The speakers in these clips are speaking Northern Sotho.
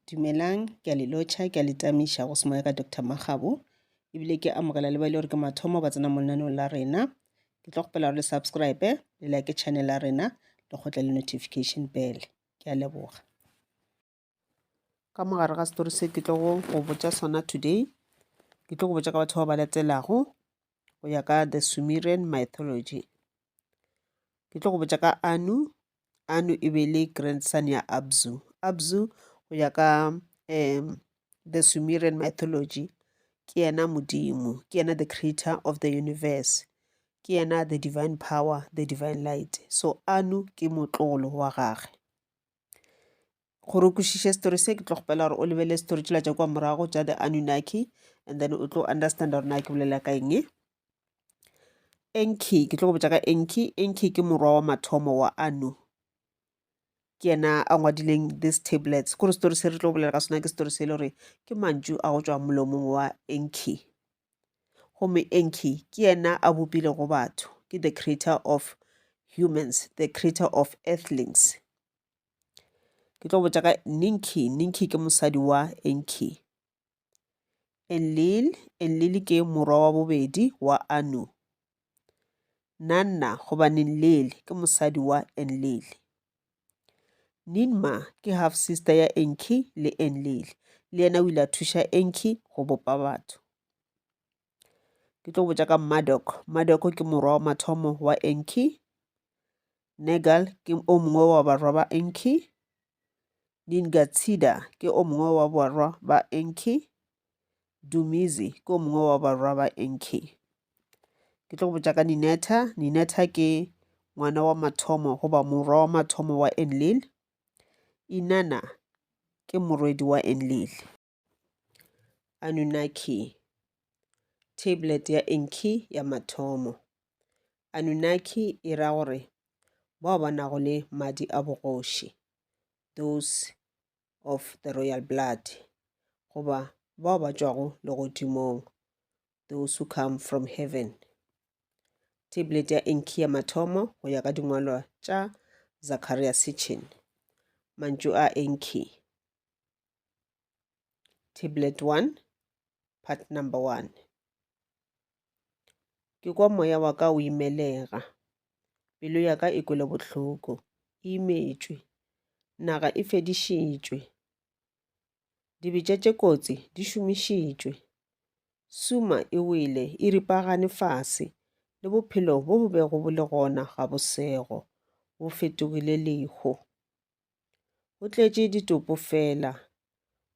Dumelang, ke a le lotjha, ke a le tamisha go semoya ka Dr. Magabo. Ebile ke amogela le ba ile gore ke mathomo ba tsena mo lenaneong la rena. Ke tlo gopela gore le subscribe, le like channel la rena, le gotle le notification bell. Ke a leboga. Ka mogare ga story se ke tlo go botsa sona today, ke tlo go botsa ka batho ba ba latelago go ya ka the Sumerian mythology. Ke tlo go botsa ka Anu. Anu e be le grandson ya Abzu. Abzu go ya ka the Sumerian mythology ke yena modimo, ke yena the creator of the universe, ke yena the divine power, the divine light. So Anu ke motlolo wa gagwe. Gore o kwešiše story se ke tlo gopela gore o lebele story tšela tša kwa morago tša the Anunnaki, and then o tlo understand gore na ke bolela ka eng. Enki, ke tlo go botsa ka Enki. Enki ke morwa wa mathomo wa Anu, ke yena a ngwadileng these tablets. Kore story se re tlo bolela ka sona ke story se le gore ke mantšu a go tšwa molomong wa Enki. Gomme Enki ke yena a bopile go batho, ke the creator of humans, the creator of earthlings. Ke tlo botsa ka Ninki. Ninki ke mosadi wa Enki. Enlil, Enlil ke morwa wa bobedi wa Anu. Nanna goba Ninlil ke mosadi wa Enlil. Ninma ke half sister ya Enki le Enlil, le yena o ile a thuša Enki go bopa batho. Ke tlo botsa ka Marduk. Marduk ke morwa wa mathomo wa Enki. Negal ke o mongwe wa barwa ba Enki. Ningatsida ke o mongwe wa barwa ba Enki. Dumizi ke o mongwe wa barwa ba Enki. Ke tlo botsa ka Ninetta. Ninetta ke ngwana wa mathomo goba morwa wa mathomo wa Enlil. Inanna ke morwedi wa Enlil. Anunnaki, tablet ya Enki ya mathomo. Anunnaki e ra gore bao ba nago le madi a bogoši, those of the royal blood, goba bao ba tšwago legodimong, those who come from heaven. Tablet ya Enki ya mathomo go ya ka dingwalwa tša Zachariah Sitchin. Mantšu a Enki. Tablet 1, part number 1. Ke kwa moya wa ka o imelega, pelo ya ka e kwele bohloko, e imetšwe, naga e fedišitšwe, dibetša tše kotsi di šomišitšwe, suma e wele e ripagane fase, le bophelo bo bo bego bo le gona ga bosego bo fetogile lehu. Go tletše ditopo fela,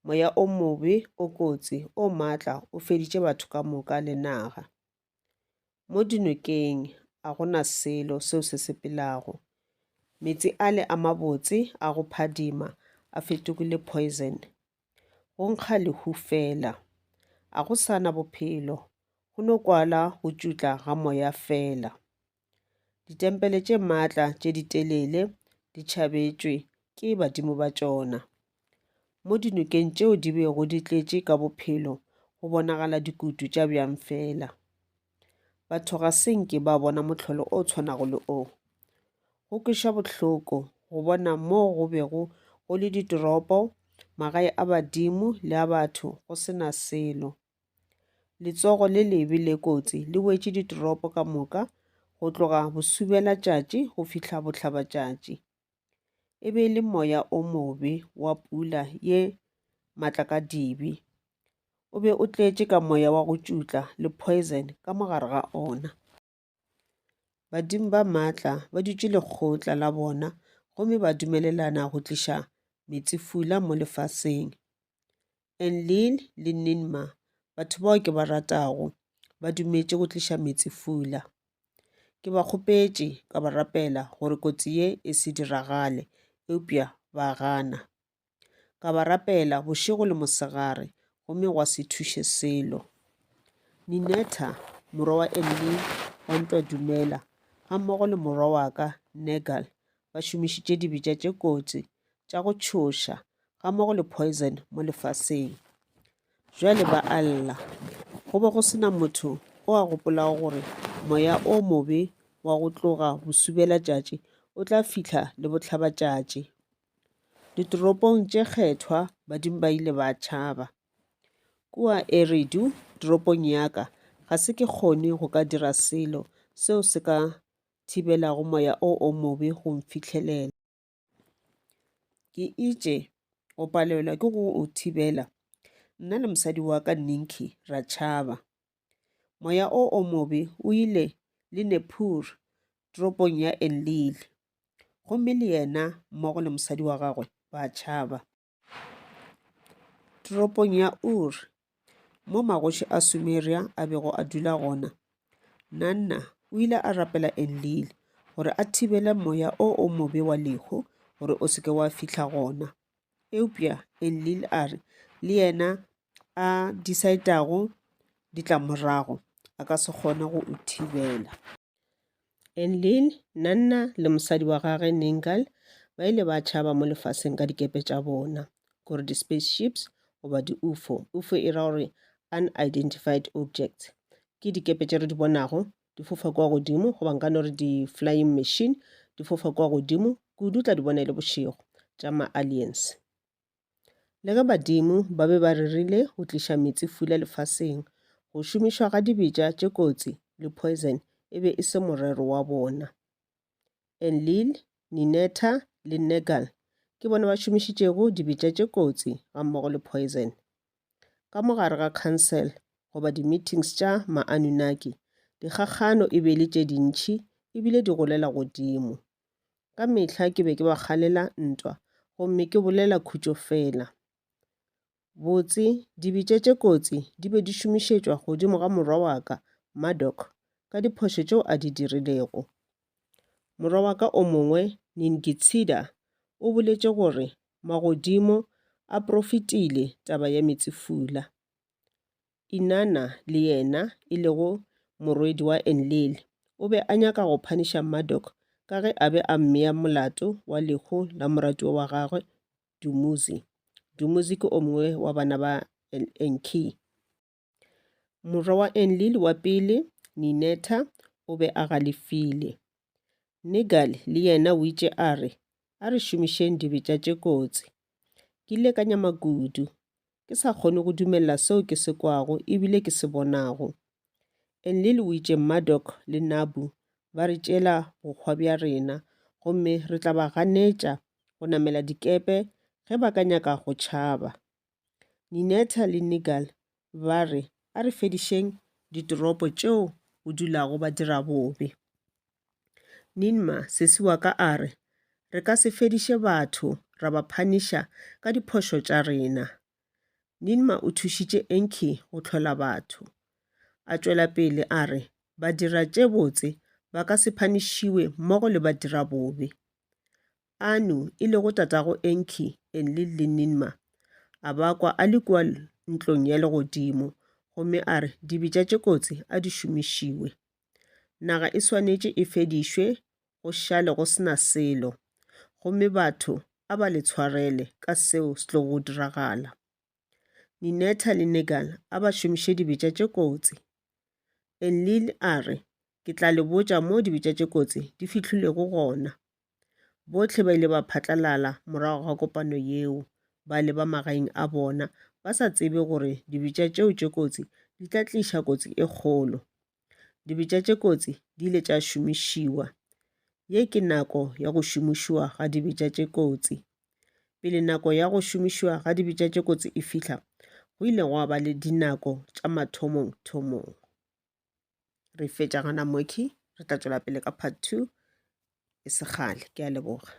moya o mobe o kotsi o maatla o feditše batho ka moka le naga. Mo dinokeng a gona selo seo se sepelago, metsi ale a mabotse a go phadima a fetogile poison. Go nkga lehu fela, a go sana bophelo, go no kwala go tšutla ga moya fela. Ditempele tše maatla tše di telele di tšhabetšwe ke badimo ba tšona. Mo dinokeng tšeo di bego di tletše ka bophelo go bonagala dikutu tša bjang fela. Batho ga senke ba bona mohlolo o tshwanago le o. Go kweša bohloko go bona mo go bego go le ditoropo, magae a badimo le a batho go sena selo. Letsogo le lebe le kotsi le wetše ditoropo ka moka go tloga bosubela tšatši go fihla bohlaba tšatši. E be le moya o mobe wa pula ye matlakadibe, o be o tletše ka moya wa go tšutla le poison ka mogare ga ona. Badimo ba maatla ba dutše lekgotla la bona gomme ba dumelelana go tliša metsifula mo lefaseng. Enlil le Ninma, batho bao ke ba ratago, ba dumetše go tliša metsifula. Ke ba kgopetše ka ba rapela gore kotsi ye e se diragale, eupša ba gana. Ka ba rapela bošego le mosegare, gomme gwa se thuše selo. Ninetta, morwa wa Enlil, wa ntwa dumela, ga mmogo le morwa wa ka Negal, ba šomišitše dibetša tše kotsi tša go tšhoša ga mmogo le poison mo lefaseng. Jwale ba alla, go be go sena motho o a gopolago gore moya o mobe wa go tloga bosubela tšatši o tla fihla le bohlaba tšatši. Ditoropong tše kgethwa badimo ba ile ba tšhaba. Kua Eridu toropong ya ka ga se ke kgone go ka dira selo seo se ka thibelago moya o mobe go mfitlhelela. Ke itše go palelwa ke go o thibela. Nna le mosadi wa ka ENKI ra tšhaba. Moya o mobe o ile le Nepur toropong ya Enlil. Gomme le yena mmogo le mosadi wa gagwe ba tšhaba. Toropong ya Ur mo magoši a Sumeria a bego a dula gona, Nanna o ile a rapela Enlil gore a thibele moya o mobe wa lehu gore o seke wa fihla gona. Eupša Enlil a re le yena a decide-ago ditlamorago a ka se kgone go o thibela. Enlil, Nanna le mosadi wa gagwe Ningal ba ile ba tšhaba mo lefaseng ka dikepe tša bona, gore di-spaceships goba di-UFO. UFO e ra gore unidentified objects. Ke dikepe tše re di bonago di fofa kwa godimo goba nka no re di-flying machine di fofa kwa godimo kudu tla di bona le bošego tša ma-aliens. Le ge badimo ba be ba rerile go tliša metsi fula lefaseng, go šomišwa ga dibetša tše kotsi le poison e be e se morero wa bona. Enlil, Ninetta le Negal ke bona ba šomišitšego dibetša tše kotsi ga mmogo le poison. Ka mogare ga council goba di-meetings tša ma-Anunnaki, dikgakgano e be le tše dintšhi ebile di golela godimo. Ka mehla ke be ke ba kgalela ntwa gomme ke bolela khutšo fela. Botse dibetša tše kotsi di be di šomišetšwa godimo ga morwa wa ka Marduk ka diphošo tšeo a di dirilego. Morwa wa ka o mongwe Ningitsida o boletše gore magodimo a profitile taba ya metsifula. Inanna le yena e lego morwedi wa Enlil o be a nyaka go phaniša Marduk ka ge a be a mmea molato wa lehu la moratiwa wa gagwe Dumuzi. Dumuzi ke o mongwe wa bana ba ENKI. Morwa wa Enlil wa pele Ninetta o be a galefile. Negal le yena o itše a re šomišeng dibetša tše kotsi. Ke ile ka nyama kudu, ke sa kgone go dumella seo ke se kwago ebile ke se bonago. Enlil o itše Marduk le Nabu ba re tšela bokgwa bja rena, gomme re tla ba ganetša go namela dikepe ge ba ka nyaka go tšhaba. Ninetta le Negal ba re a re fedišeng ditoropo tšeo o dulago ba dira bobe. Ninma sesi wa ka a re re ka se fediše batho ra ba phaniša ka diphošo tša rena. Ninma o thušitše ENKI go hlola batho. A tšwela pele a re badira tše botse ba ka se phanišiwe mmogo le badira bobe. Anu e lego tatago ENKI, Enlil le Ninma a bakwa a le kua ntlong ya legodimo, gomme a re dibetša tše kotsi a di šomišiwe. Naga e swanetše e fedišwe go šale go sena selo, gomme batho a ba le tshwarele ka seo se tlo go diragala. Ninetta le Negal a ba šomiše dibetša tše kotsi. Enlil a re ke tla le botša mo dibetša tše kotsi di fihlilego gona. Bohle ba ile ba phatlalala morago ga kopano yeo, ba leba magaeng a bona ba sa tsebe gore dibetša tšeo tše kotsi di tla tliša kotsi e kgolo. Dibetša tše kotsi di ile tša šomišiwa. Ye ke nako ya go šomišiwa ga dibetša tše kotsi. Pele nako ya go šomišiwa ga dibetša tše kotsi e fihla, go ile gwa ba le dinako tša mathomong. Re fetša gana mokhwi, re tla tšwela pele ka part 2 e se kgale. Ke a leboga.